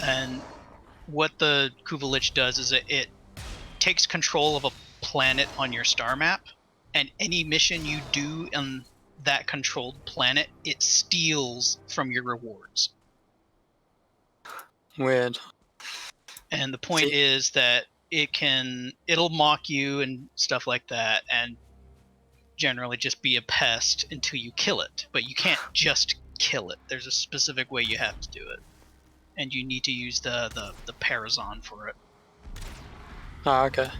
And what the Kuvalich does is it takes control of a planet on your star map, and any mission you do on that controlled planet, it steals from your rewards. Weird. And the point is that it'll mock you and stuff like that, and generally just be a pest until you kill it. But you can't just kill it. There's a specific way you have to do it, and you need to use the Parazon for it. Oh, okay.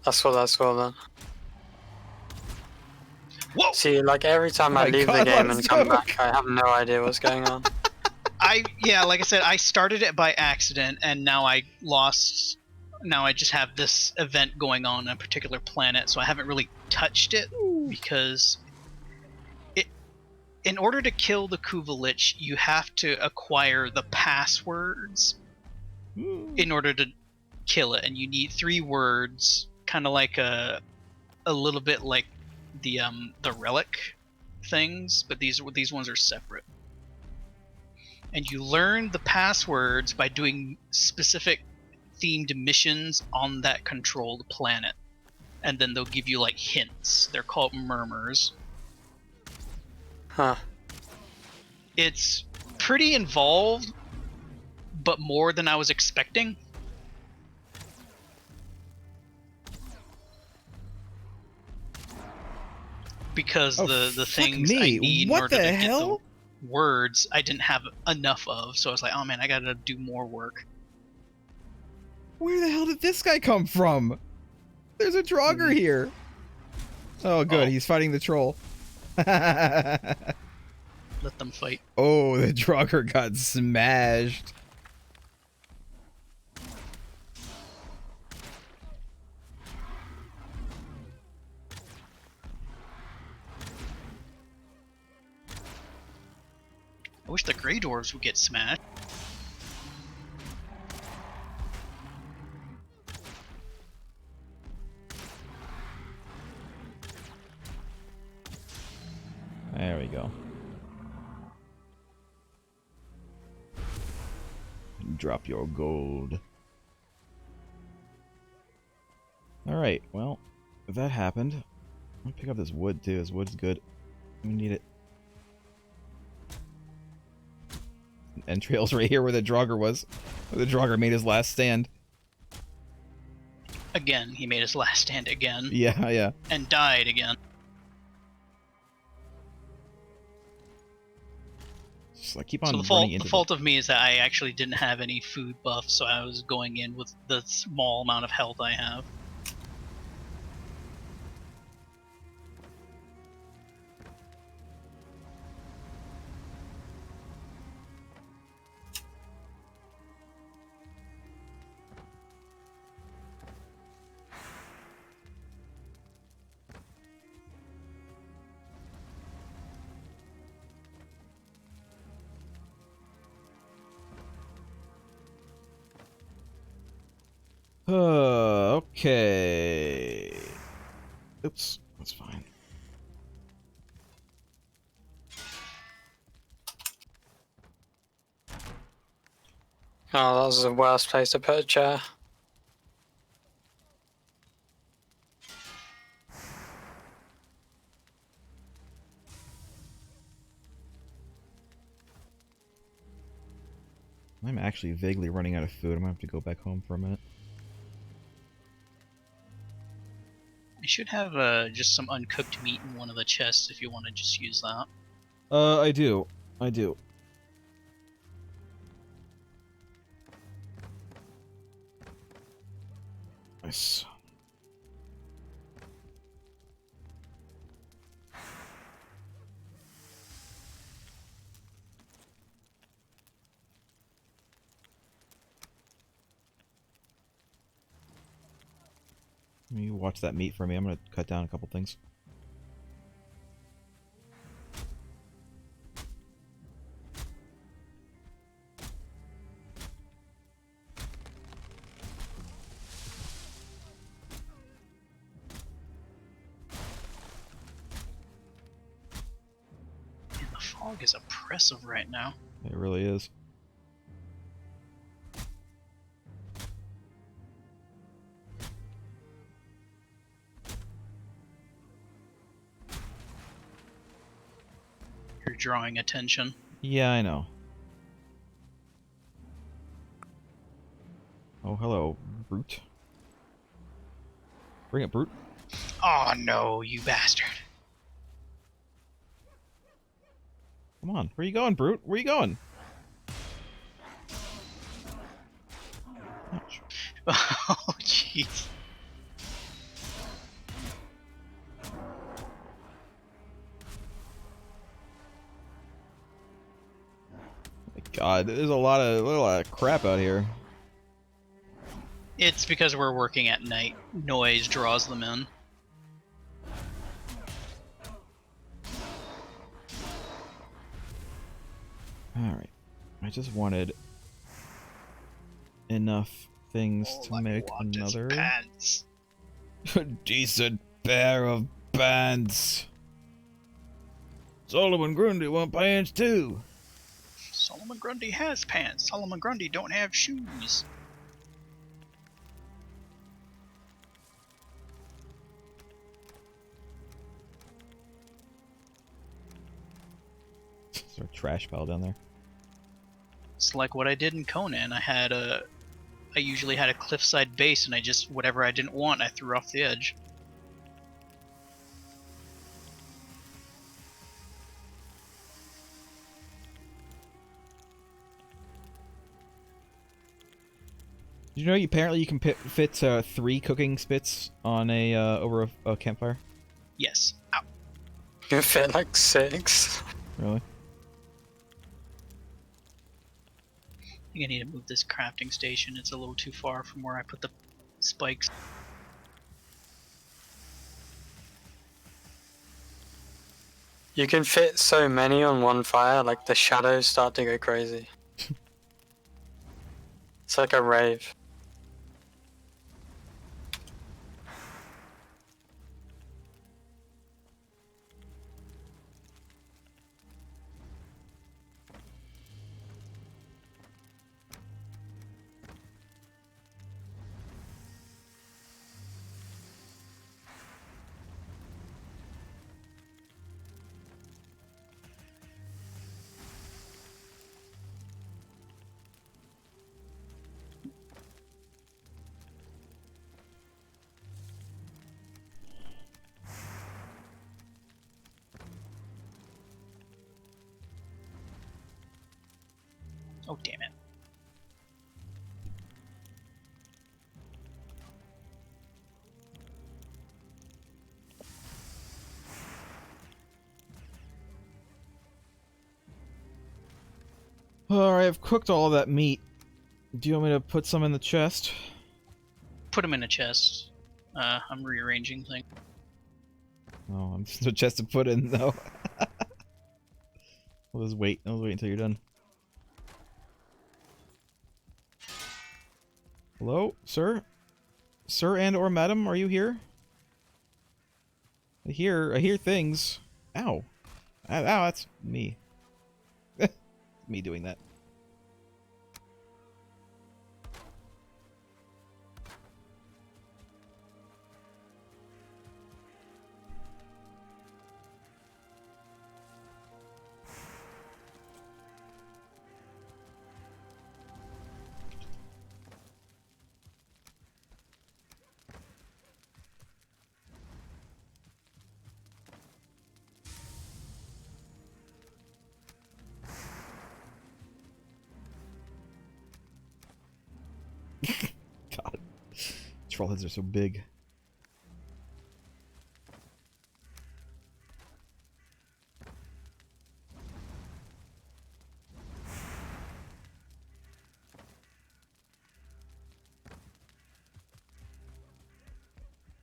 That's cool then. Whoa! See, like every time I leave the game and come back, I have no idea what's going on. Like I said, I started it by accident, and now I lost. Now I just have this event going on a particular planet, so I haven't really touched it because in order to kill the Kuvalich, you have to acquire the passwords in order to kill it, and you need 3 words, kind of like a little bit like the relic things, but these ones are separate. And you learn the passwords by doing specific themed missions on that controlled planet, and then they'll give you like hints. They're called murmurs. Huh. It's pretty involved, but more than I was expecting. Because the things I need in order to get the words I didn't have enough of, so I was like, oh man, I gotta do more work. Where the hell did this guy come from? There's a Draugr here. Oh good, he's fighting the troll. Let them fight. Oh, the Draugr got smashed. I wish the Grey Dwarves would get smashed. There we go. Drop your gold. Alright, well, that happened. I'll pick up this wood too. This wood's good. We need it. Entrails right here where the Draugr was. Where the Draugr made his last stand. Again, he made his last stand again. Yeah, yeah. And died again. Just like keep on so running the fault of me is that I actually didn't have any food buff, so I was going in with the small amount of health I have. Okay. Oops, that's fine. Oh, that was the worst place to put a chair. I'm actually vaguely running out of food. I'm gonna have to go back home for a minute. I should have just some uncooked meat in one of the chests if you want to just use that. I do. I do. Nice. You watch that meat for me. I'm gonna cut down a couple things. And the fog is oppressive right now. It really is. you're drawing attention. Yeah, I know. Oh, hello, Brute. Bring it, Brute. Oh no, you bastard. Come on. Where you going, Brute? Where you going? Ouch. Oh, jeez. My God, there's a lot of crap out here. It's because we're working at night. Noise draws them in. Alright. I just wanted enough things to make another Pants. decent pair of pants. Solomon Grundy want pants too. Solomon Grundy has pants. Solomon Grundy don't have shoes. Is there a trash pile down there? It's like what I did in Conan. I usually had a cliffside base, and whatever I didn't want, I threw off the edge. Did you know apparently you can fit 3 cooking spits on a over a campfire? Yes. Ow. You can fit like 6. Really? I think I need to move this crafting station. It's a little too far from where I put the spikes. You can fit so many on one fire, like the shadows start to go crazy. It's like a rave. Oh, damn it. Alright, I've cooked all of that meat. Do you want me to put some in the chest? Put them in a chest. I'm rearranging things. Oh, I'm just no chest to put in though. I'll just wait. I'll wait until you're done. Hello, sir? Sir and or madam, are you here? I hear things. Ow. Ow, that's me. Me doing that. God. Troll heads are so big.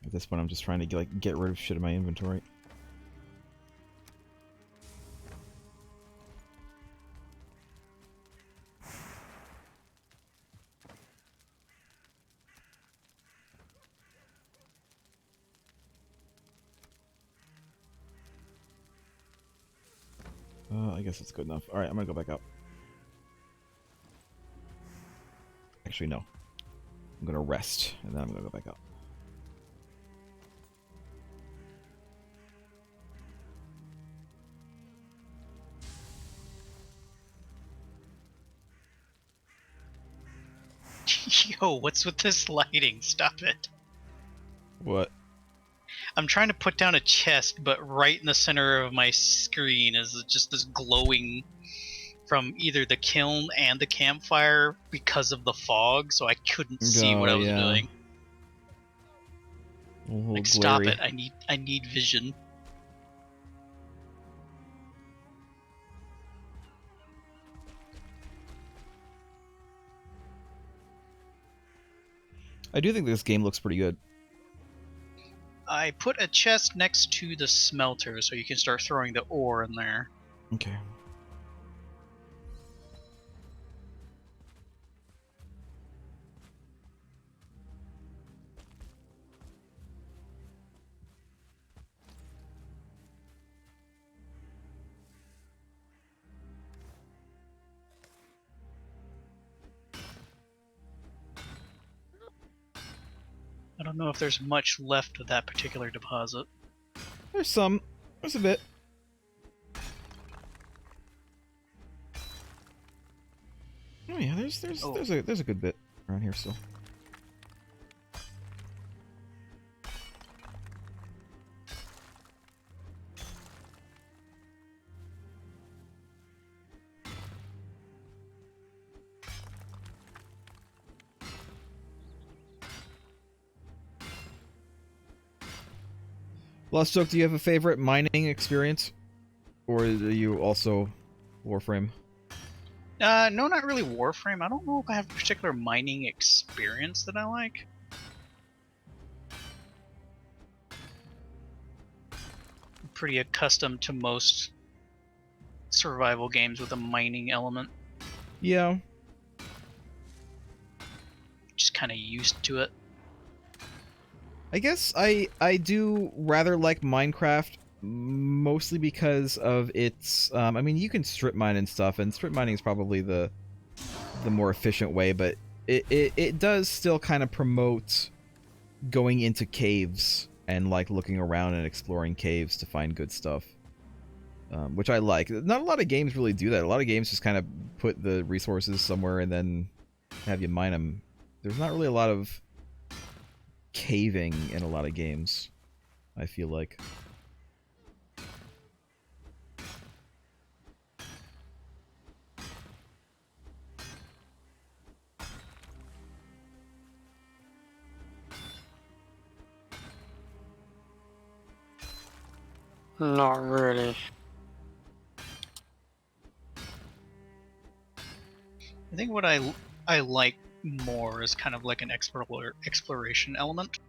At this point, I'm just trying to get rid of shit in my inventory. I guess it's good enough. Alright, I'm gonna go back up. Actually, no. I'm gonna rest, and then I'm gonna go back up. Yo, what's with this lighting? Stop it. What? I'm trying to put down a chest, but right in the center of my screen is just this glowing from either the kiln and the campfire because of the fog, so I couldn't see what I was doing. Like, stop it! I need vision. I do think this game looks pretty good. I put a chest next to the smelter so you can start throwing the ore in there. Okay. I don't know if there's much left of that particular deposit. There's some. There's a bit. Oh yeah, there's a good bit around here still. Lost Joke, do you have a favorite mining experience? Or are you also Warframe? No, not really Warframe. I don't know if I have a particular mining experience that I like. I'm pretty accustomed to most survival games with a mining element. Yeah. Just kind of used to it. I guess I do rather like Minecraft, mostly because of its I mean, you can strip mine and stuff, and strip mining is probably the more efficient way, but it does still kind of promote going into caves and like looking around and exploring caves to find good stuff, which I like. Not a lot of games really do that. A lot of games just kind of put the resources somewhere and then have you mine them. There's not really a lot of caving in a lot of games, I feel like. Not really. I think what I like more is kind of like an exploration element.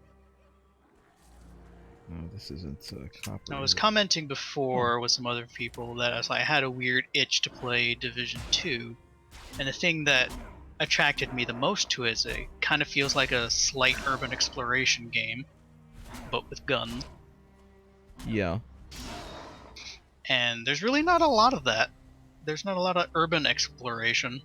No, this isn't copper. I was commenting before with some other people that I had a weird itch to play Division 2, and the thing that attracted me the most to it is it kind of feels like a slight urban exploration game, but with guns. Yeah. And there's really not a lot of that. There's not a lot of urban exploration.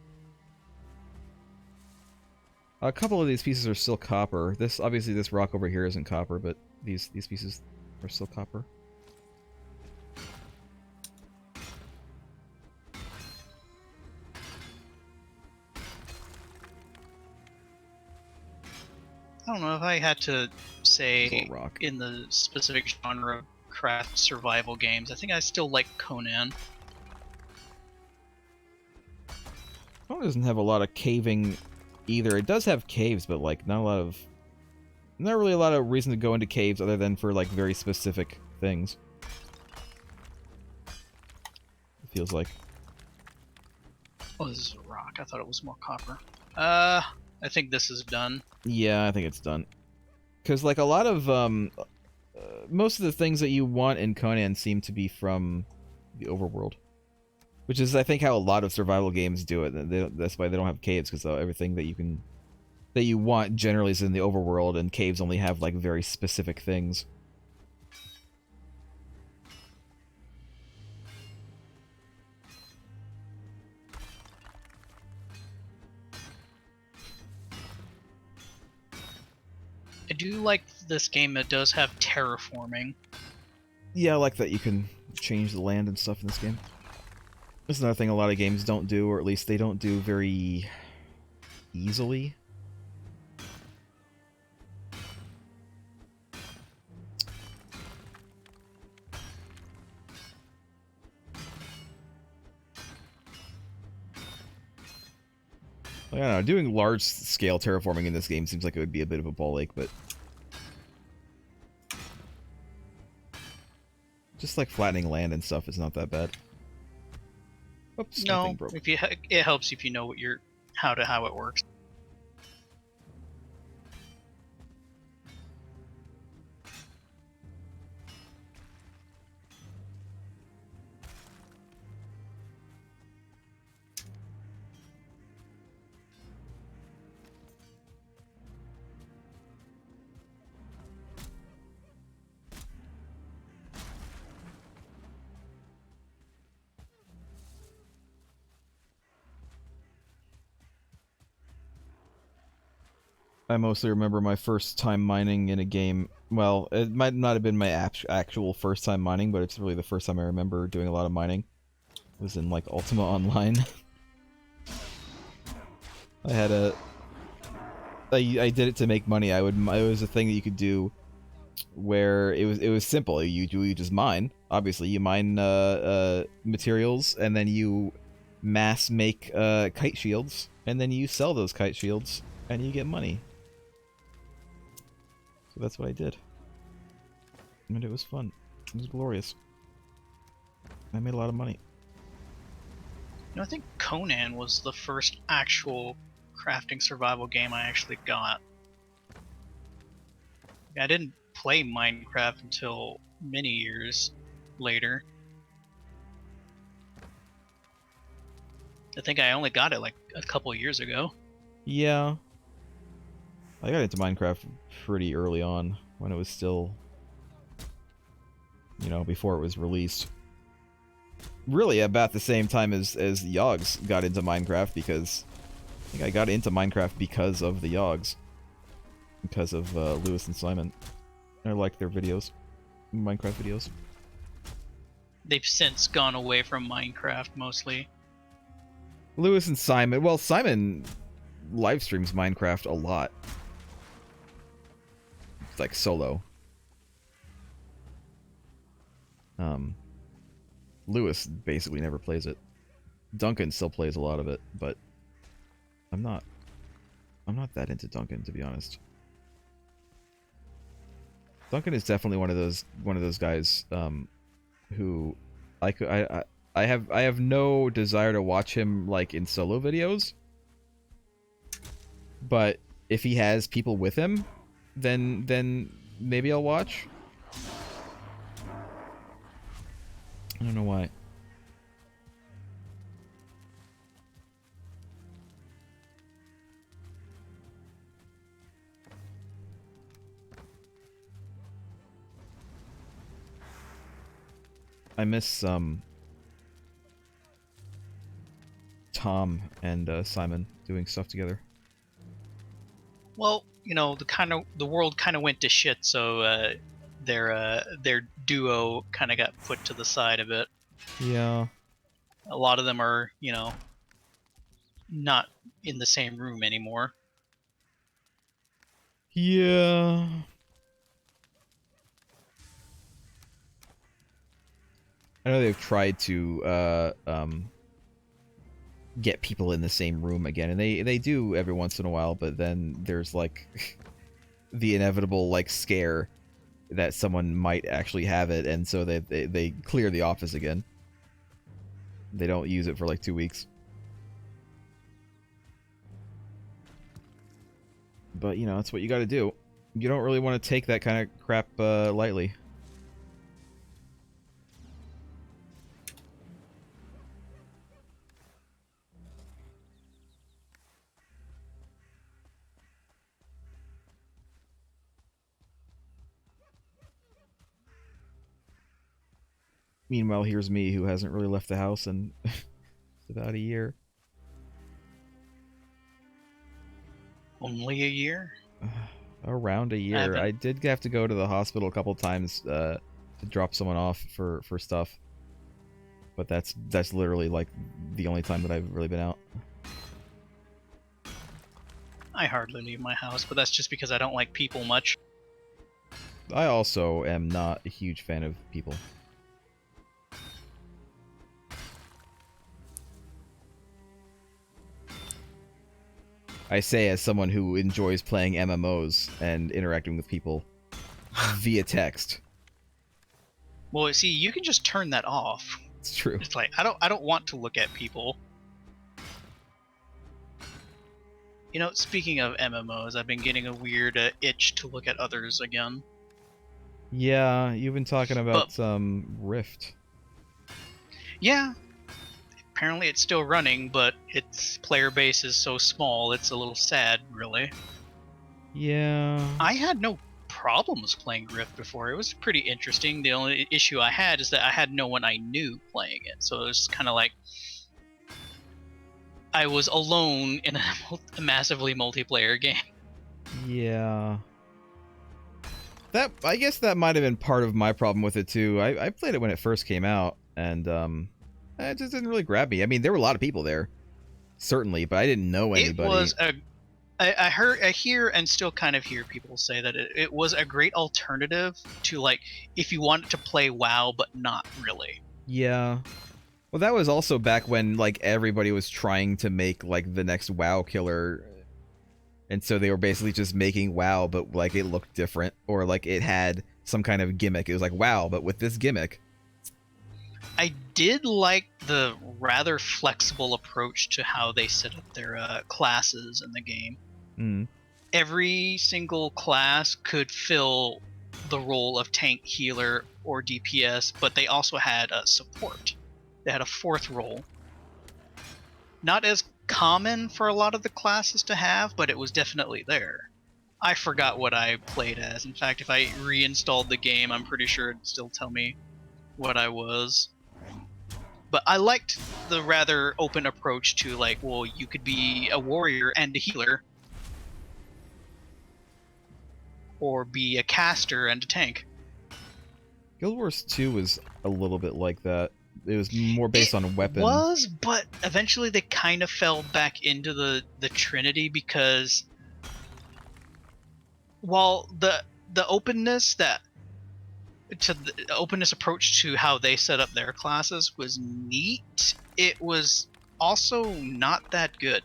A couple of these pieces are still copper. Obviously this rock over here isn't copper, but these pieces are still copper. I don't know if I had to say It's all rock. in the specific genre of craft survival games, I think I still like Conan. Conan doesn't have a lot of caving either. It does have caves, but like not really a lot of reason to go into caves other than for like very specific things. It feels like. Oh, this is a rock. I thought it was more copper. I think this is done. Yeah, I think it's done. Because like a lot of most of the things that you want in Conan seem to be from the overworld, which is I think how a lot of survival games do it. That's why they don't have caves, because everything that you want generally is in the overworld, and caves only have like very specific things. I do like this game. It does have terraforming. Yeah, I like that you can change the land and stuff in this game. That's another thing a lot of games don't do, or at least they don't do very easily. I don't know, doing large-scale terraforming in this game seems like it would be a bit of a ball ache, but... just like flattening land and stuff is not that bad. Oops, my No, thing broke. if you it helps if you know what how it works. I mostly remember my first time mining in a game. Well, it might not have been my actual first time mining, but it's really the first time I remember doing a lot of mining. It was in, like, Ultima Online. I had a... I did it to make money. It was a thing that you could do where it was simple. You just mine. Obviously, you mine materials, and then you mass make kite shields, and then you sell those kite shields, and you get money. So that's what I did. And it was fun. It was glorious. I made a lot of money. I think Conan was the first actual crafting survival game I actually got. I didn't play Minecraft until many years later. I think I only got it like a couple years ago. Yeah. I got into Minecraft pretty early on, when it was still, you know, before it was released. Really about the same time as Yogs got into Minecraft, because I think I got into Minecraft because of the Yogs. Because of Lewis and Simon. I liked their videos. Minecraft videos. They've since gone away from Minecraft mostly. Lewis and Simon. Well, Simon live streams Minecraft a lot. It's like solo. Lewis basically never plays it. Duncan still plays a lot of it, but I'm not that into Duncan, to be honest. Duncan is definitely one of those guys who I have no desire to watch him like in solo videos. But if he has people with him, then maybe I'll watch. I don't know why. I miss Tom and Simon doing stuff together. Well, you know, the world kind of went to shit, so their duo kind of got put to the side a bit. Yeah. A lot of them are, you know, not in the same room anymore. Yeah. I know they've tried to get people in the same room again, and they do every once in a while, but then there's like the inevitable like scare that someone might actually have it, and so they clear the office again. They don't use it for like 2 weeks. But you know, that's what you got to do. You don't really want to take that kind of crap lightly. Meanwhile, here's me, who hasn't really left the house in about a year. Only a year? Around a year. I did have to go to the hospital a couple times to drop someone off for stuff. But that's literally like the only time that I've really been out. I hardly leave my house, but that's just because I don't like people much. I also am not a huge fan of people. I say as someone who enjoys playing MMOs and interacting with people via text. Well, see, you can just turn that off. It's true. It's like I don't want to look at people. You know, speaking of MMOs, I've been getting a weird itch to look at others again. Yeah, you've been talking about But- Rift. Yeah, apparently it's still running, but its player base is so small, it's a little sad, really. Yeah. I had no problems playing Rift before. It was pretty interesting. The only issue I had is that I had no one I knew playing it, so it was kind of like I was alone in a massively multiplayer game. Yeah. I guess that might have been part of my problem with it too. I played it when it first came out, and it just didn't really grab me. I mean, there were a lot of people there, certainly, but I didn't know anybody. It was I hear and still kind of hear people say that it was a great alternative to, like, if you wanted to play WoW but not really. Yeah. Well, that was also back when, like, everybody was trying to make, like, the next WoW killer. And so they were basically just making WoW, but, like, it looked different. Or, like, it had some kind of gimmick. It was like, WoW, but with this gimmick. I did like the rather flexible approach to how they set up their classes in the game. Mm. Every single class could fill the role of tank, healer, or DPS, but they also had support. They had a fourth role. Not as common for a lot of the classes to have, but it was definitely there. I forgot what I played as. In fact, if I reinstalled the game, I'm pretty sure it'd still tell me what I was. But I liked the rather open approach to, like, well, you could be a warrior and a healer, or be a caster and a tank. Guild Wars 2 was a little bit like that. It was more based on weapon. It was, but eventually they kind of fell back into the Trinity, because while the openness approach to how they set up their classes was neat, it was also not that good.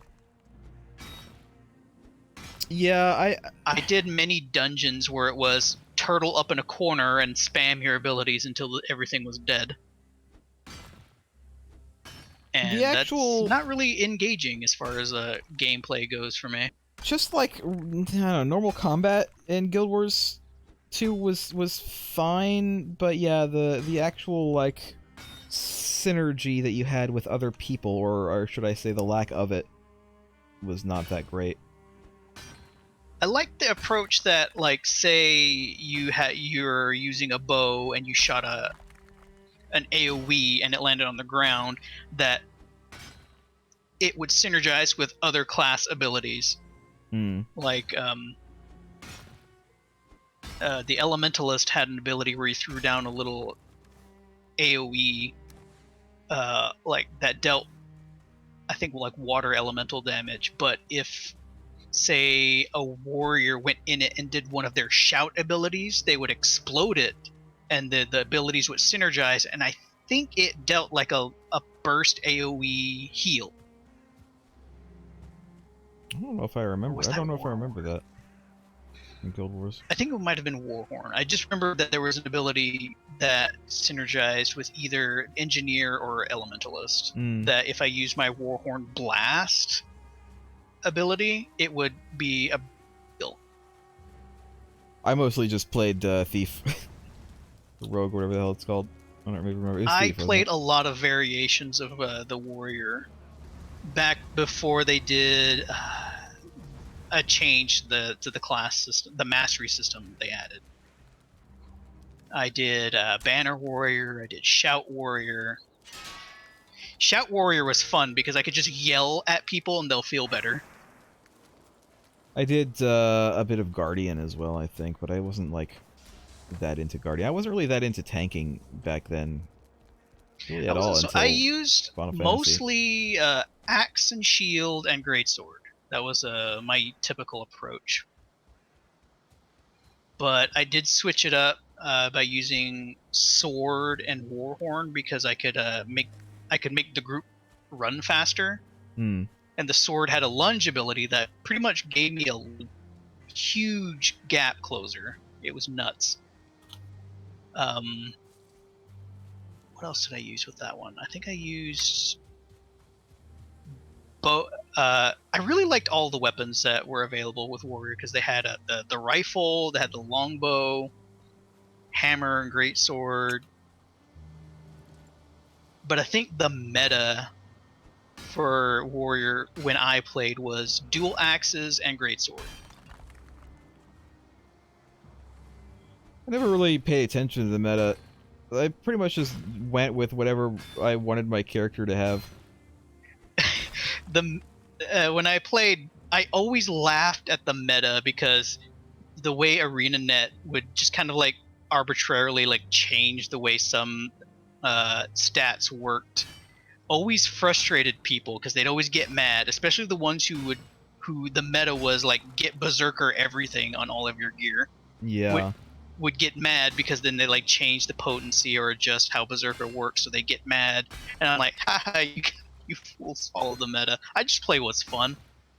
Yeah, I did many dungeons where it was turtle up in a corner and spam your abilities until everything was dead. And The actual- that's not really engaging as far as gameplay goes for me. just like, I don't know, normal combat in Guild Wars 2 was fine, but yeah, the actual, like, synergy that you had with other people, or should I say the lack of it, was not that great. I like the approach that, like, say you're using a bow and you shot an AoE and it landed on the ground, that it would synergize with other class abilities. Like, the Elementalist had an ability where he threw down a little AoE, like, that dealt, I think, like, water elemental damage. But if, say, a warrior went in it and did one of their shout abilities, they would explode it, and the abilities would synergize, and I think it dealt like a burst AoE heal. I don't know if I remember. Was I that don't know if I Warhorn? remember that in Guild Wars. I think it might have been Warhorn. I just remember that there was an ability that synergized with either Engineer or Elementalist. That if I used my Warhorn Blast ability, it would be a heal. I mostly just played Thief. Rogue, whatever the hell it's called. I don't really remember. It was I Thief, wasn't played it? a lot of variations of the Warrior back before they did a change to the class system, the mastery system they added. I did Banner Warrior, I did Shout Warrior. Shout Warrior was fun because I could just yell at people and they'll feel better. I did a bit of Guardian as well, I think, but I wasn't, like, that into Guardian. I wasn't really that into tanking back then. Really at all. So Until I used Final Fantasy. mostly Axe and Shield and Greatsword. That was my typical approach. But I did switch it up by using Sword and Warhorn, because I could make the group run faster. and the sword had a lunge ability that pretty much gave me a huge gap closer. It was nuts. What else did I use with that one? I think I used I really liked all the weapons that were available with Warrior because they had the rifle, they had the longbow, hammer, and greatsword. But I think the meta for Warrior when I played was dual axes and greatsword. I never really paid attention to the meta. I pretty much just went with whatever I wanted my character to have. When I played, I always laughed at the meta because the way ArenaNet would just kind of like arbitrarily like change the way some stats worked always frustrated people because they'd always get mad, especially the ones who the meta was like get berserker everything on all of your gear. Yeah. Would get mad because then they like change the potency or adjust how berserker works, so they get mad, and I'm like, haha, you fools follow the meta. I just play what's fun.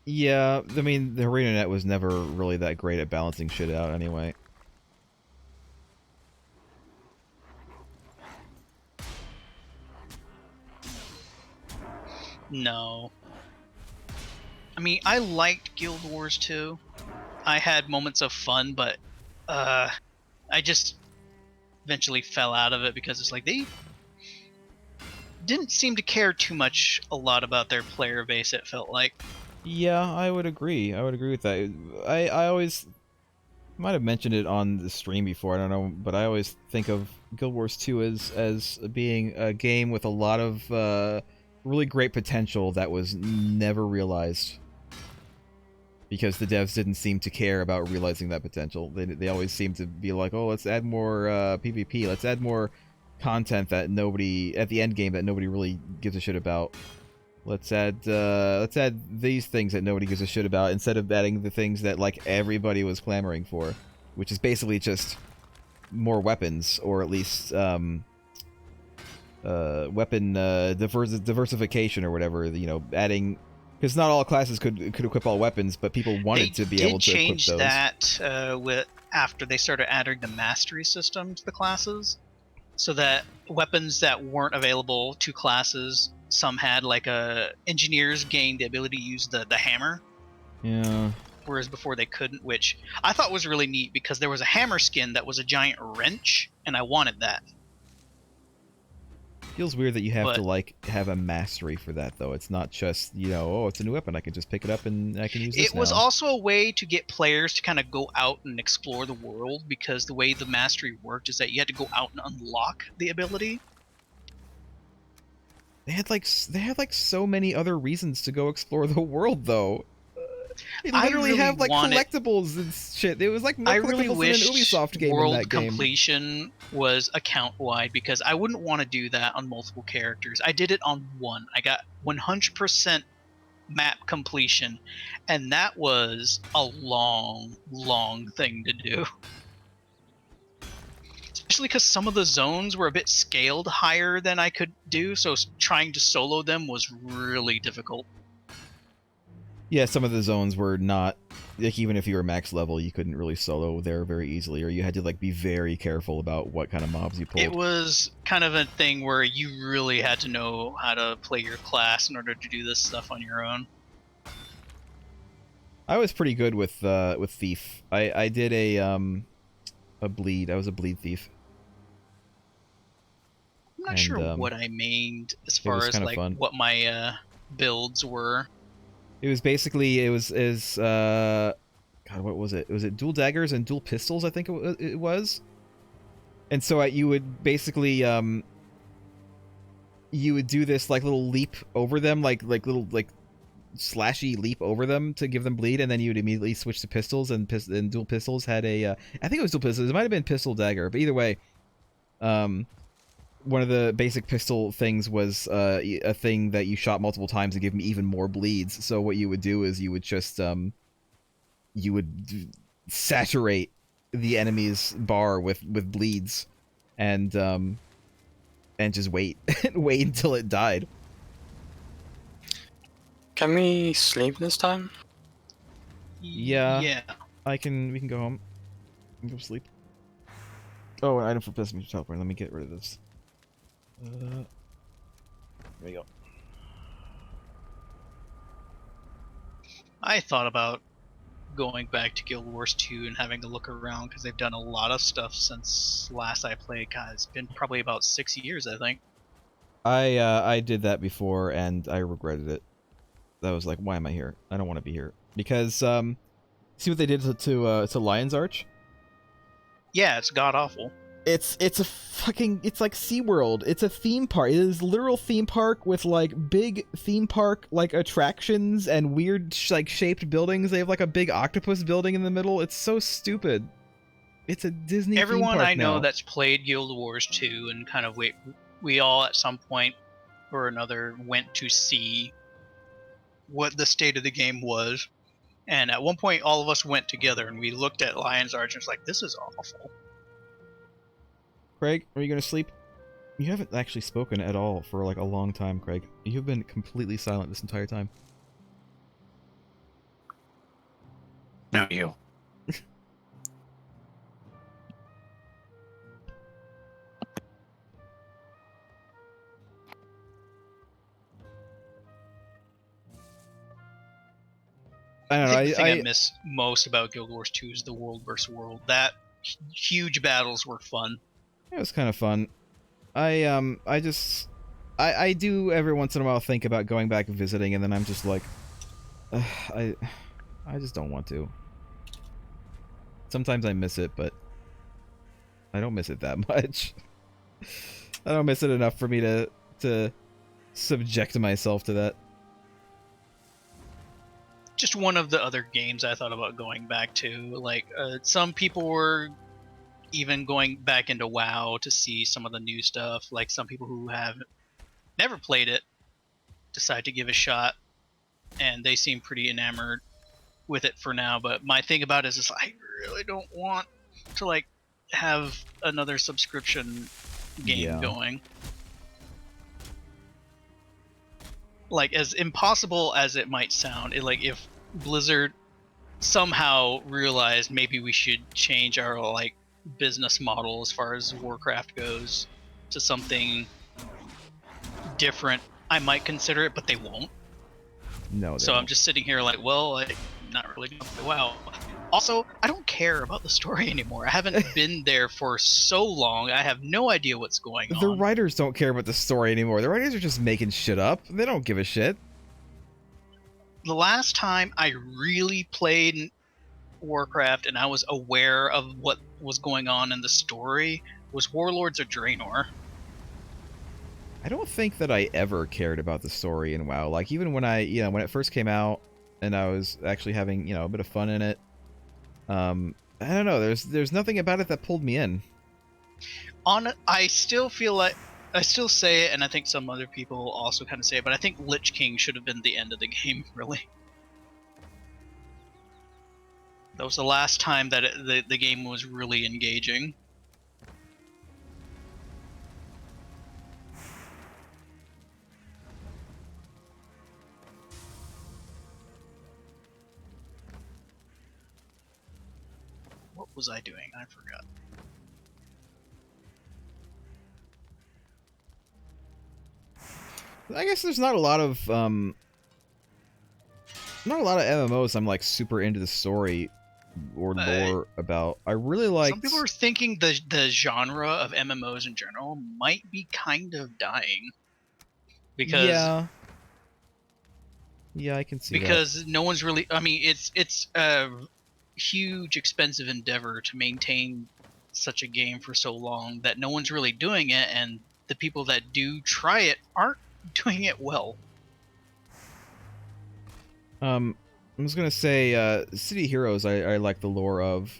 Yeah, I mean, the ArenaNet was never really that great at balancing shit out anyway. No. I mean, I liked Guild Wars 2. I had moments of fun, but I just eventually fell out of it because it's like they didn't seem to care too much a lot about their player base, it felt like. Yeah, I would agree. I would agree with that. I always might have mentioned it on the stream before, I don't know, but I always think of Guild Wars 2 as being a game with a lot of really great potential that was never realized. Because the devs didn't seem to care about realizing that potential. They always seem to be like, oh, let's add more PvP, let's add more content that nobody, at the end game, that nobody really gives a shit about. Let's add these things that nobody gives a shit about, instead of adding the things that like everybody was clamoring for, which is basically just more weapons, or at least weapon diversification or whatever. You know, adding, because not all classes could equip all weapons, but people wanted to be able to equip those. They did change that after they started adding the mastery system to the classes, so that weapons that weren't available to classes, some had like engineers gained the ability to use the hammer. Yeah. Whereas before they couldn't, which I thought was really neat because there was a hammer skin that was a giant wrench, and I wanted that. Feels weird that you have to like have a mastery for that, though. It's not just, you know, oh, it's a new weapon, I can just pick it up and I can use this It was now. also a way to get players to kind of go out and explore the world, because the way the mastery worked is that you had to go out and unlock the ability. They had like so many other reasons to go explore the world, though. They literally have like collectibles and shit. It was like more collectibles than an Ubisoft game in that game. World completion was account wide, because I wouldn't want to do that on multiple characters. I did it on one. I got 100% map completion, and that was a long thing to do. Especially because some of the zones were a bit scaled higher than I could do, so trying to solo them was really difficult. Yeah, some of the zones were not, like, even if you were max level, you couldn't really solo there very easily, or you had to like be very careful about what kind of mobs you pulled. It was kind of a thing where you really had to know how to play your class in order to do this stuff on your own. I was pretty good with Thief. I did a bleed. I was a bleed thief. I'm not sure what I mained as far as like what my builds were. It was basically, God, what was it? Was it dual daggers and dual pistols, I think it was? And so you would basically, you would do this like little leap over them, like little like slashy leap over them to give them bleed, and then you would immediately switch to pistols, and dual pistols had a, I think it was dual pistols, it might have been pistol dagger, but either way, one of the basic pistol things was a thing that you shot multiple times to give them even more bleeds. So what you would do is you would just you would saturate the enemy's bar with bleeds, and just wait wait until it died. Can we sleep this time? Yeah. Yeah. We can go home. We can go sleep. Oh, an item for pessimism teleport. Let me get rid of this. There we go. I thought about going back to Guild Wars 2 and having a look around because they've done a lot of stuff since last I played. God, it's been probably about 6 years, I think. I did that before and I regretted it. I was like, why am I here? I don't want to be here. Because see what they did to Lion's Arch? Yeah, it's god awful. It's a fucking, it's like SeaWorld. It's a theme park. It is a literal theme park with like big theme park like attractions and weird like shaped buildings. They have like a big octopus building in the middle. It's so stupid. It's a Disney Everyone theme park I know now. that's played Guild Wars 2 and kind of we all at some point or another went to see what the state of the game was. And at one point all of us went together and we looked at Lion's Arch and was like, this is awful. Craig, are you gonna sleep? You haven't actually spoken at all for like a long time, Craig. You've been completely silent this entire time. No, you. I don't I know. think the thing I miss most about Guild Wars 2 is the world versus world. That huge battles were fun. It was kind of fun. I do every once in a while think about going back and visiting, and then I'm just like, I just don't want to. Sometimes I miss it, but I don't miss it that much. I don't miss it enough for me to subject myself to that. Just one of the other games I thought about going back to. Like, some people were even going back into WoW to see some of the new stuff. Like, some people who have never played it decide to give a shot, and they seem pretty enamored with it for now. But my thing about it is I really don't want to, like, have another subscription game going. Like, as impossible as it might sound, like if Blizzard somehow realized maybe we should change our like business model as far as Warcraft goes to something different, I might consider it, but they won't. No. So I'm just sitting here like, well, I'm not really gonna play WoW. Also, I don't care about the story anymore. I haven't been there for so long. I have no idea what's going on. The writers don't care about the story anymore. The writers are just making shit up. They don't give a shit. The last time I really played Warcraft and I was aware of what was going on in the story was Warlords of Draenor. I don't think that I ever cared about the story in WoW. Like, even when when it first came out and I was actually having, a bit of fun in it, I don't know, there's nothing about it that pulled me in. I still feel like, I still say it, and I think some other people also kind of say it, but I think Lich King should have been the end of the game, really. That was the last time that the game was really engaging. What was I doing? I forgot. I guess there's not a lot of MMOs I'm like super into the story or lore about. I really like. Some people are thinking the genre of MMOs in general might be kind of dying because yeah, I can see because no one's really. I mean, it's a huge, expensive endeavor to maintain such a game for so long that no one's really doing it, and the people that do try it aren't doing it well. I was gonna say, City Heroes I like the lore of,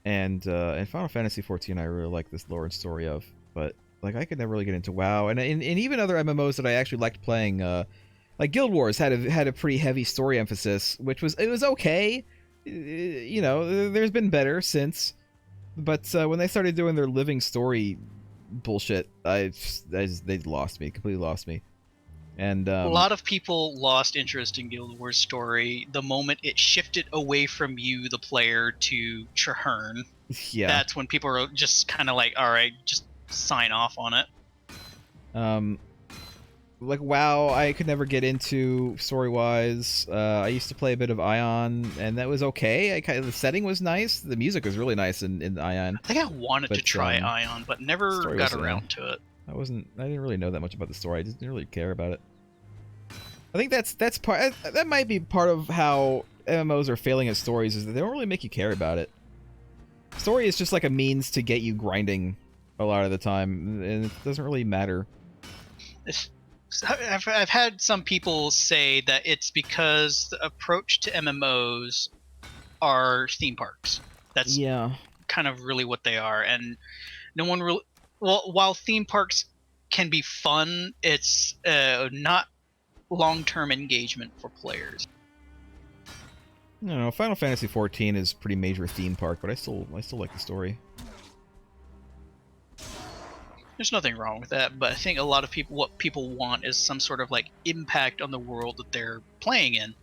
and Final Fantasy XIV I really like this lore and story of, but like I could never really get into WoW, and even other MMOs that I actually liked playing, like Guild Wars had a pretty heavy story emphasis, which was okay. There's been better since, but when they started doing their living story bullshit, they completely lost me. And A lot of people lost interest in Guild Wars story the moment it shifted away from you, the player, to Traherne. yeah. That's when people are just kind of like, all right, just sign off on it. Like WoW, I could never get into story-wise. I used to play a bit of Ion, and that was okay. The setting was nice. The music was really nice in Ion. I think I wanted to try Ion, but never story got was, around to it. I didn't really know that much about the story. I just didn't really care about it. I think that's part. That might be part of how MMOs are failing at stories, is that they don't really make you care about it. Story is just like a means to get you grinding a lot of the time, and it doesn't really matter. I've had some people say that it's because the approach to MMOs are theme parks. That's kind of really what they are, and no one really. Well, while theme parks can be fun, it's not long-term engagement for players. I don't know. Final Fantasy XIV is a pretty major theme park, but I still like the story. There's nothing wrong with that, but I think a lot of people, what people want is some sort of like impact on the world that they're playing in.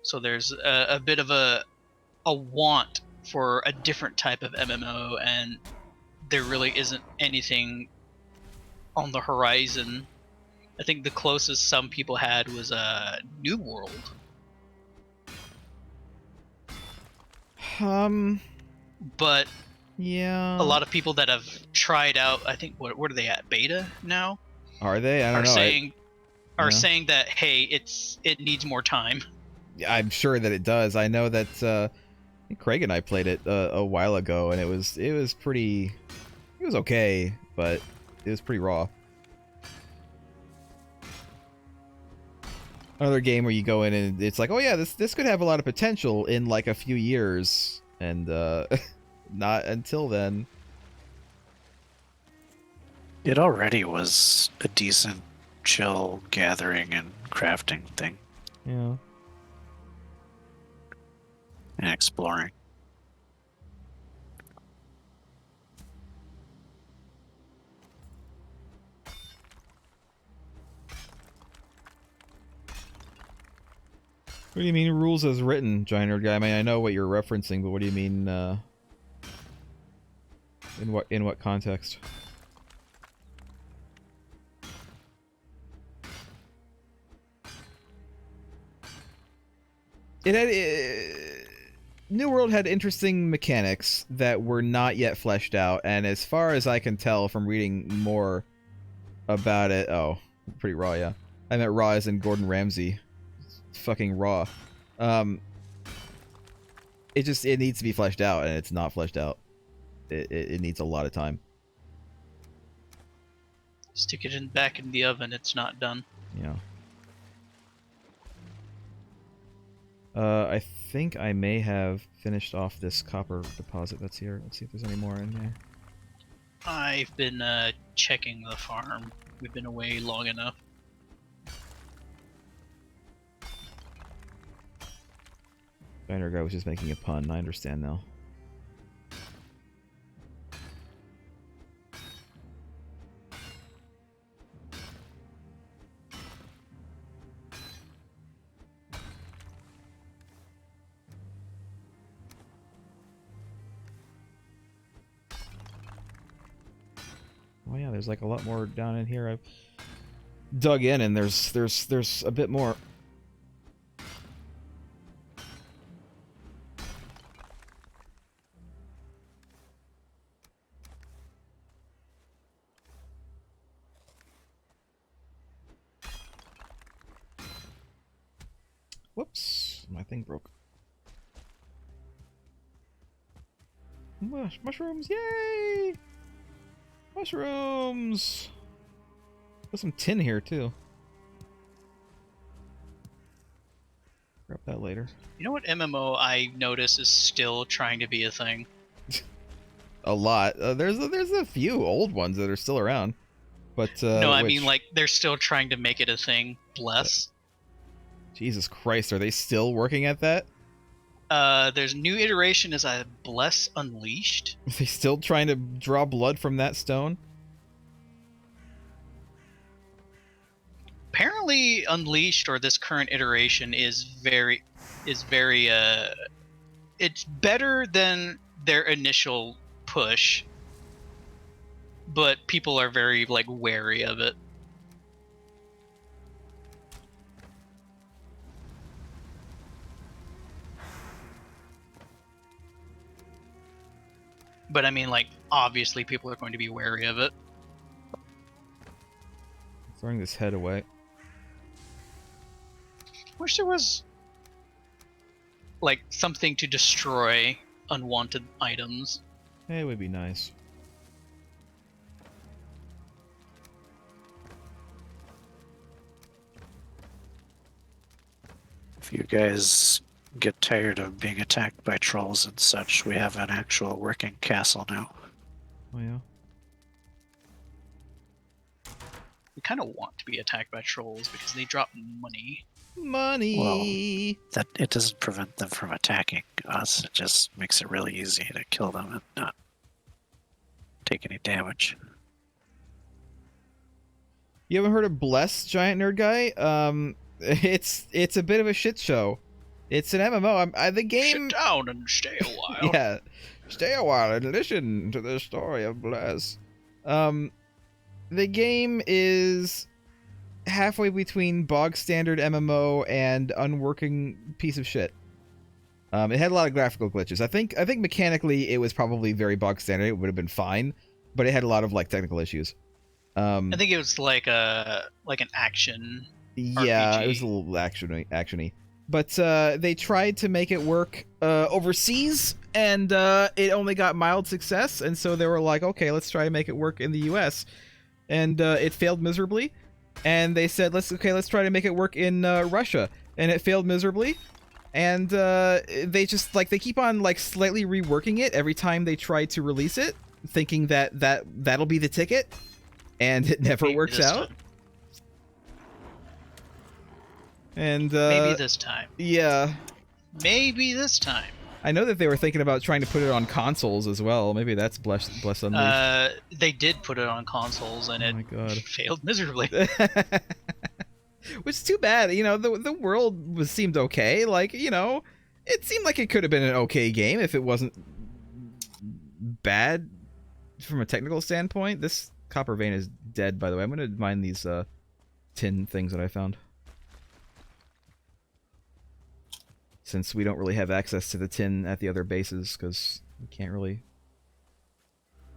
So there's a bit of a want for a different type of MMO, and there really isn't anything on the horizon. I think the closest some people had was New World. But yeah, a lot of people that have tried out, I think, what are they at, beta now? Are they? I don't know. Saying that, hey, it needs more time. I'm sure that it does. I know that I think Craig and I played it a while ago, and it was okay, but it was pretty raw. Another game where you go in and it's like, oh yeah, this could have a lot of potential in like a few years, and not until then. It already was a decent, chill gathering and crafting thing. Yeah. And exploring. What do you mean rules as written, Giant Nerd Guy? I mean, I know what you're referencing, but what do you mean, in what context? It had... New World had interesting mechanics that were not yet fleshed out, and as far as I can tell from reading more about it... Oh, pretty raw, yeah. I meant raw as in Gordon Ramsay. Fucking raw. It needs to be fleshed out, and it's not fleshed out. It needs a lot of time. Stick it back in the oven, it's not done. Yeah. I think I may have finished off this copper deposit that's here. Let's see if there's any more in there. I've been checking the farm. We've been away long enough. Giant Guy was just making a pun. I understand now. Oh yeah, there's like a lot more down in here. I've dug in, and there's a bit more. Whoops, my thing broke. Mushrooms, yay! Mushrooms! There's some tin here, too. Grab that later. You know what MMO I notice is still trying to be a thing? A lot. There's a few old ones that are still around. But, no, I mean, like, they're still trying to make it a thing. Bless. Jesus Christ, are they still working at that? There's new iteration is Bless Unleashed. Are they still trying to draw blood from that stone? currently Unleashed, or this current iteration, is very it's better than their initial push, but people are very like wary of it. But I mean, like, obviously people are going to be wary of it. Throwing this head away. Wish there was like something to destroy unwanted items. Hey, it would be nice. If you guys get tired of being attacked by trolls and such, we have an actual working castle now. Oh yeah. We kind of want to be attacked by trolls because they drop money. Money. That it doesn't prevent them from attacking us. It just makes it really easy to kill them and not take any damage. You haven't heard of Bless, Giant Nerd Guy? It's a bit of a shit show. It's an MMO. The game. Sit down and stay a while. Yeah, stay a while and listen to the story of Bless. The game is halfway between bog standard MMO and unworking piece of shit. It had a lot of graphical glitches. I think mechanically it was probably very bog standard. It would have been fine, but it had a lot of like technical issues. I think it was like an action. Yeah, RPG. it was a little actiony. But they tried to make it work overseas, and it only got mild success. And so they were like, okay, let's try to make it work in the U.S. And it failed miserably. And they said, let's try to make it work in Russia, and it failed miserably. And they just they keep on like slightly reworking it every time they try to release it, thinking that'll be the ticket, and it never Maybe works this out. time. And Maybe this time. yeah, Maybe this time. I know that they were thinking about trying to put it on consoles as well. Maybe that's Bless Unleashed. They did put it on consoles, and Oh my God. it failed miserably. Which is too bad. You know, the world seemed okay. Like, you know, it seemed like it could have been an okay game if it wasn't bad from a technical standpoint. This copper vein is dead, by the way. I'm going to mine these tin things that I found, since we don't really have access to the tin at the other bases, because we can't really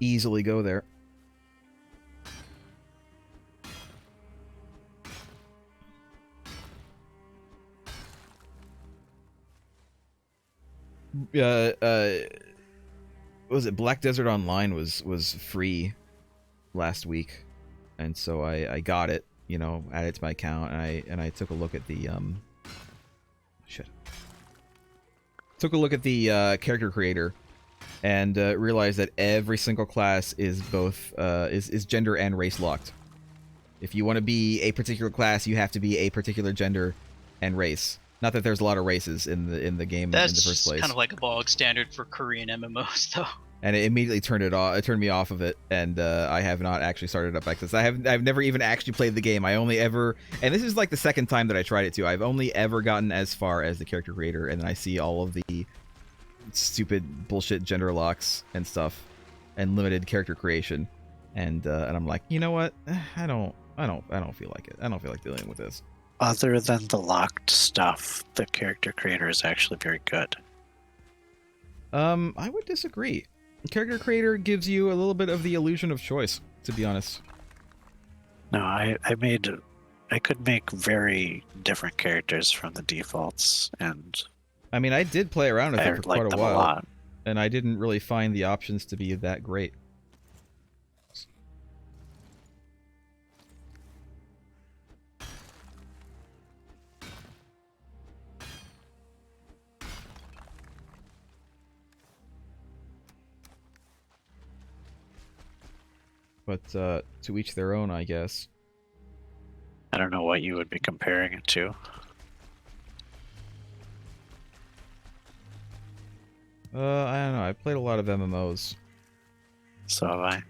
easily go there. Was it Black Desert Online was free last week, and so I got it, you know, added to my account, and I took a look at the took a look at the character creator, and realized that every single class is both is gender and race locked. If you want to be a particular class, you have to be a particular gender and race. Not that there's a lot of races in the game That's in the first place. kind of like a bog standard for Korean MMOs, though. And it immediately turned it off. It turned me off of it, and I have not actually started up access. I've never even actually played the game. I only ever, and this is like the second time that I tried it too. I've only ever gotten as far as the character creator, and then I see all of the stupid bullshit gender locks and stuff, and limited character creation, and I'm like, you know what? I don't feel like it. I don't feel like dealing with this. Other than the locked stuff, the character creator is actually very good. I would disagree. Character creator gives you a little bit of the illusion of choice, to be honest. No, I could make very different characters from the defaults, and I mean, I did play around with I it for like quite a them while, a lot. and I didn't really find the options to be that great. But to each their own, I guess. I don't know what you would be comparing it to. I don't know. I played a lot of MMOs, So have I.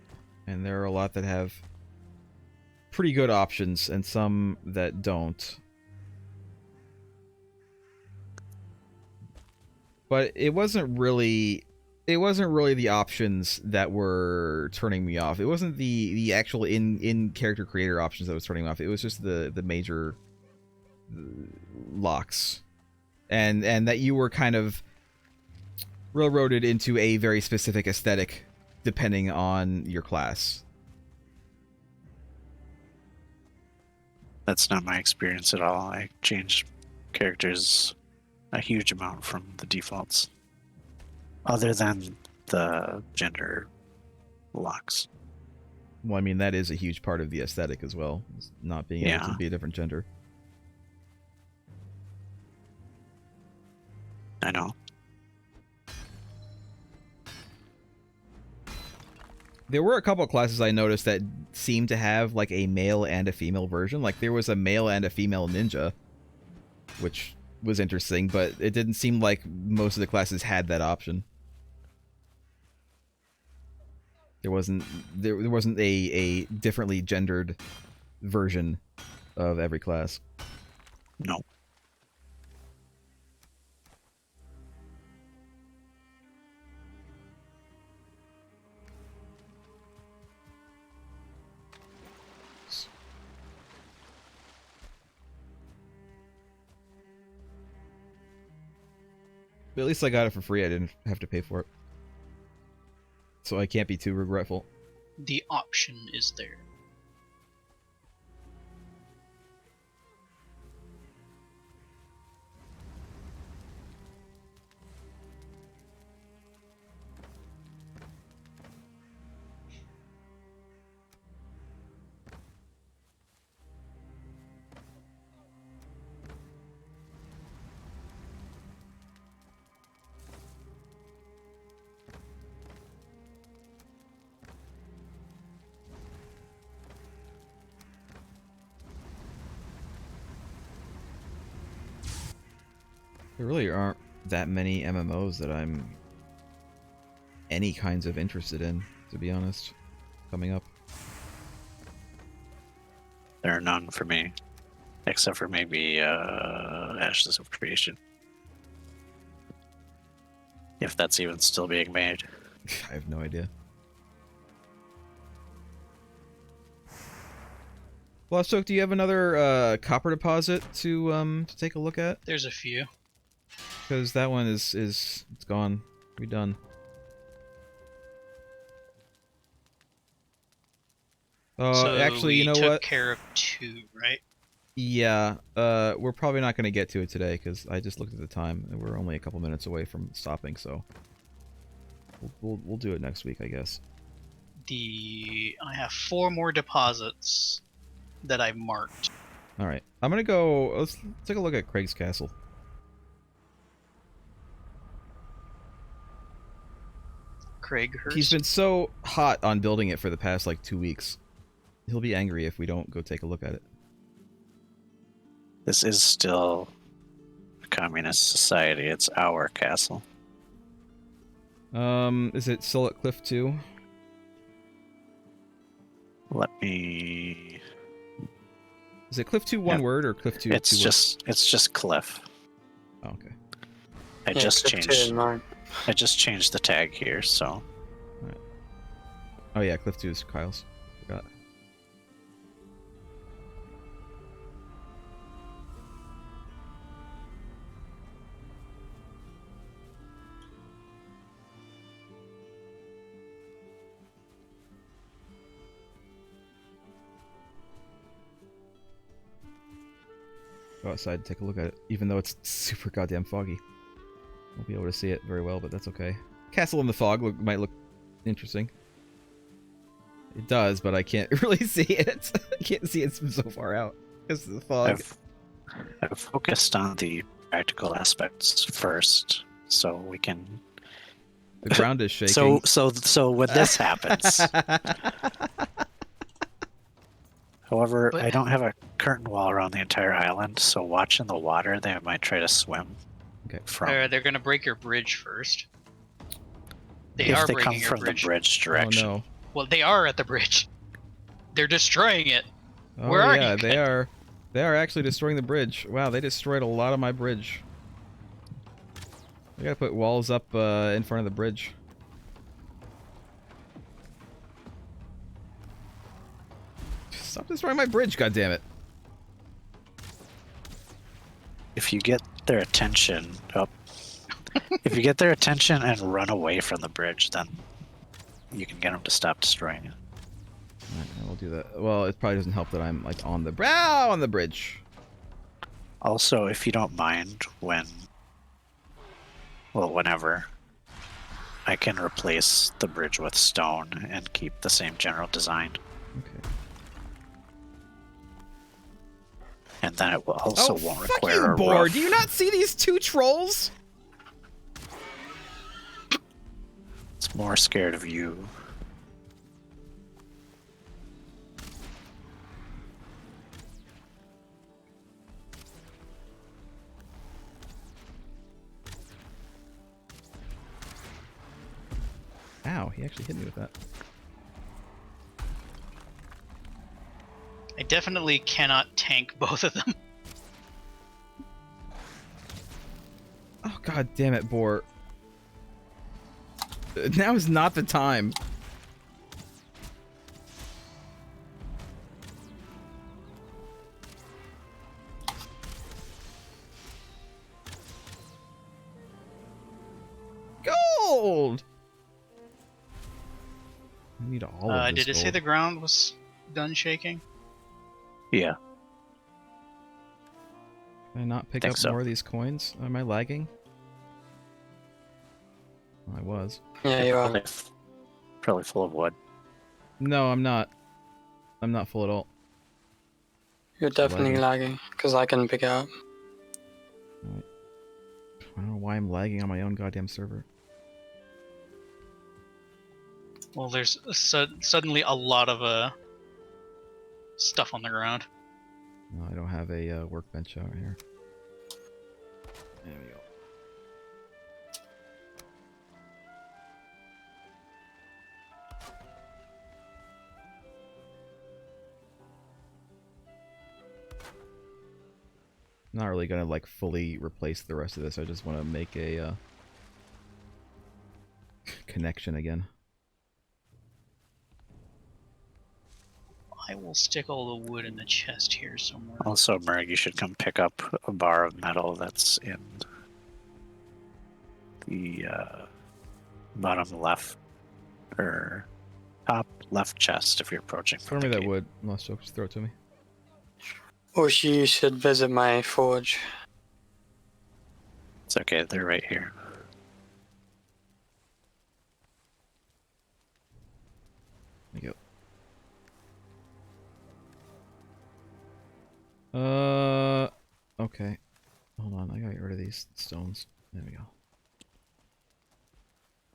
and there are a lot that have pretty good options and some that don't. But it wasn't really the options that were turning me off. It wasn't the actual in character creator options that was turning me off. It was just the major locks, and that you were kind of railroaded into a very specific aesthetic depending on your class. That's not my experience at all. I changed characters a huge amount from the defaults, other than the gender locks. Well, I mean, that is a huge part of the aesthetic as well, not being able to be a different gender. I know. There were a couple of classes I noticed that seemed to have like a male and a female version. Like there was a male and a female ninja, which was interesting, but it didn't seem like most of the classes had that option. There wasn't a differently gendered version of every class. No. But at least I got it for free. I didn't have to pay for it. So I can't be too regretful. The option is there. There really aren't that many MMOs that I'm any kinds of interested in, to be honest, coming up. There are none for me, except for maybe Ashes of Creation. If that's even still being made. I have no idea. Well, Soak, do you have another copper deposit to take a look at? There's a few. Because that one is it's gone. We're done. So actually, you know we what? took care of 2, right? Yeah, we're probably not going to get to it today because I just looked at the time and we're only a couple minutes away from stopping. So we'll do it next week, I guess. I have 4 more deposits that I marked. All right, I'm gonna go. Let's take a look at Craig's castle. Craighurst. He's been so hot on building it for the past like 2 weeks. He'll be angry if we don't go take a look at it. This is still a communist society. It's our castle. Is it still at Cliff 2? Let me. Is it Cliff 2 one word or Cliff 2 It's 2 just Cliff. Oh, okay. I just changed the tag here, so. Right. Oh yeah, Cliff 2 is Kyle's. Forgot. Go outside and take a look at it, even though it's super goddamn foggy. Won't be able to see it very well, but that's okay. Castle in the fog might look interesting. It does, but I can't really see it. I can't see it from so far out because of the fog. I've focused on the practical aspects first, so we can. The ground is shaking. So when this happens. However, I don't have a curtain wall around the entire island, so watching the water, they might try to swim. Okay. They're gonna break your bridge first. They If are they breaking come your from bridge. the bridge direction. Oh no. Well, they are at the bridge. They're destroying it. Oh Where are yeah, you they guys? are. They are actually destroying the bridge. Wow, they destroyed a lot of my bridge. We gotta put walls up in front of the bridge. Stop destroying my bridge, goddammit. If you get their attention, if you get their attention and run away from the bridge, then you can get them to stop destroying it. Alright, I will do that. Well, it probably doesn't help that I'm like on the on the bridge. Also, if you don't mind, whenever, I can replace the bridge with stone and keep the same general design. Okay. And then it will also Oh, won't fuck require you, a Boar! roof. Do you not see these two trolls? It's more scared of you. Ow, he actually hit me with that. I definitely cannot tank both of them. Oh, god damn it, Boar. Now is not the time. Gold! I need all of this Did it say gold. the ground was done shaking? Yeah. Can I not pick Think up so. more of these coins? Am I lagging? Well, I was. Yeah, you are. Probably full of wood. No, I'm not. I'm not full at all. You're definitely lagging, because I can pick it up. Alright. I don't know why I'm lagging on my own goddamn server. Well, there's suddenly a lot of stuff on the ground. No, I don't have a workbench out here. There we go. Not really gonna like fully replace the rest of this. I just want to make a connection again. I will stick all the wood in the chest here somewhere. Also, Merg, you should come pick up a bar of metal that's in the bottom left, or top left chest if you're approaching Throw from me the that gate. wood. Lost joke, just throw it to me. Or you should visit my forge. It's okay, they're right here. There you go. Okay. Hold on, I gotta get rid of these stones. There we go. Am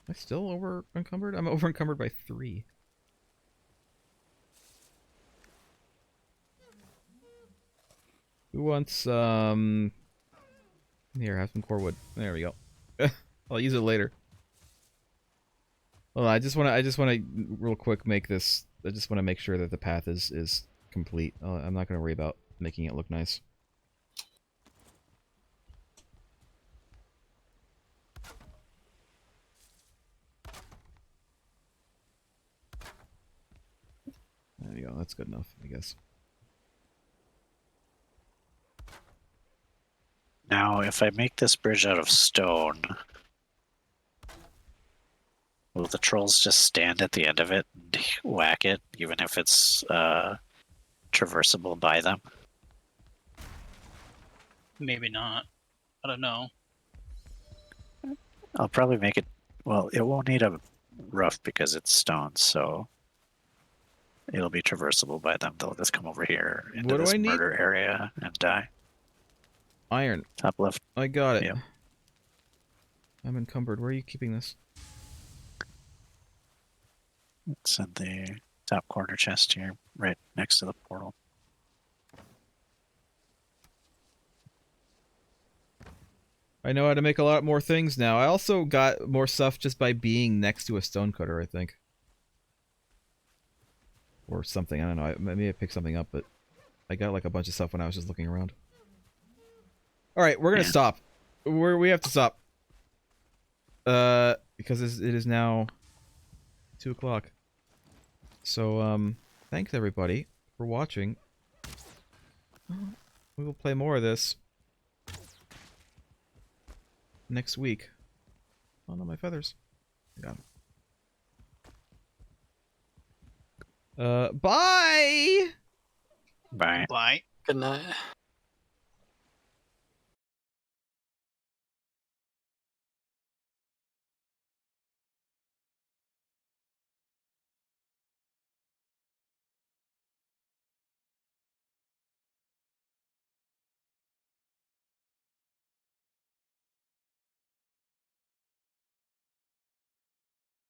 I still over encumbered? I'm over encumbered by 3. Who wants here, have some core wood. There we go. I'll use it later. Well, I just wanna real quick make this. I just wanna make sure that the path is complete. I'm not gonna worry about making it look nice. There we go. That's good enough, I guess. Now, if I make this bridge out of stone, will the trolls just stand at the end of it and whack it, even if it's traversable by them? Maybe not. I don't know. I'll probably make it. Well, it won't need a roof because it's stone, so it'll be traversable by them. They'll just come over here into What do this I need? murder area and die. Iron. Top left. I got it. Yep. I'm encumbered. Where are you keeping this? It's in the top corner chest here, right next to the portal. I know how to make a lot more things now. I also got more stuff just by being next to a stonecutter, I think. Or something. I don't know. Maybe I picked something up, but I got like a bunch of stuff when I was just looking around. All right, we're gonna Yeah. stop. We have to stop. Because it is now 2 o'clock. So thanks everybody for watching. We will play more of this next week. Oh no, my feathers. I got 'em. Bye! Bye. Bye. Good night.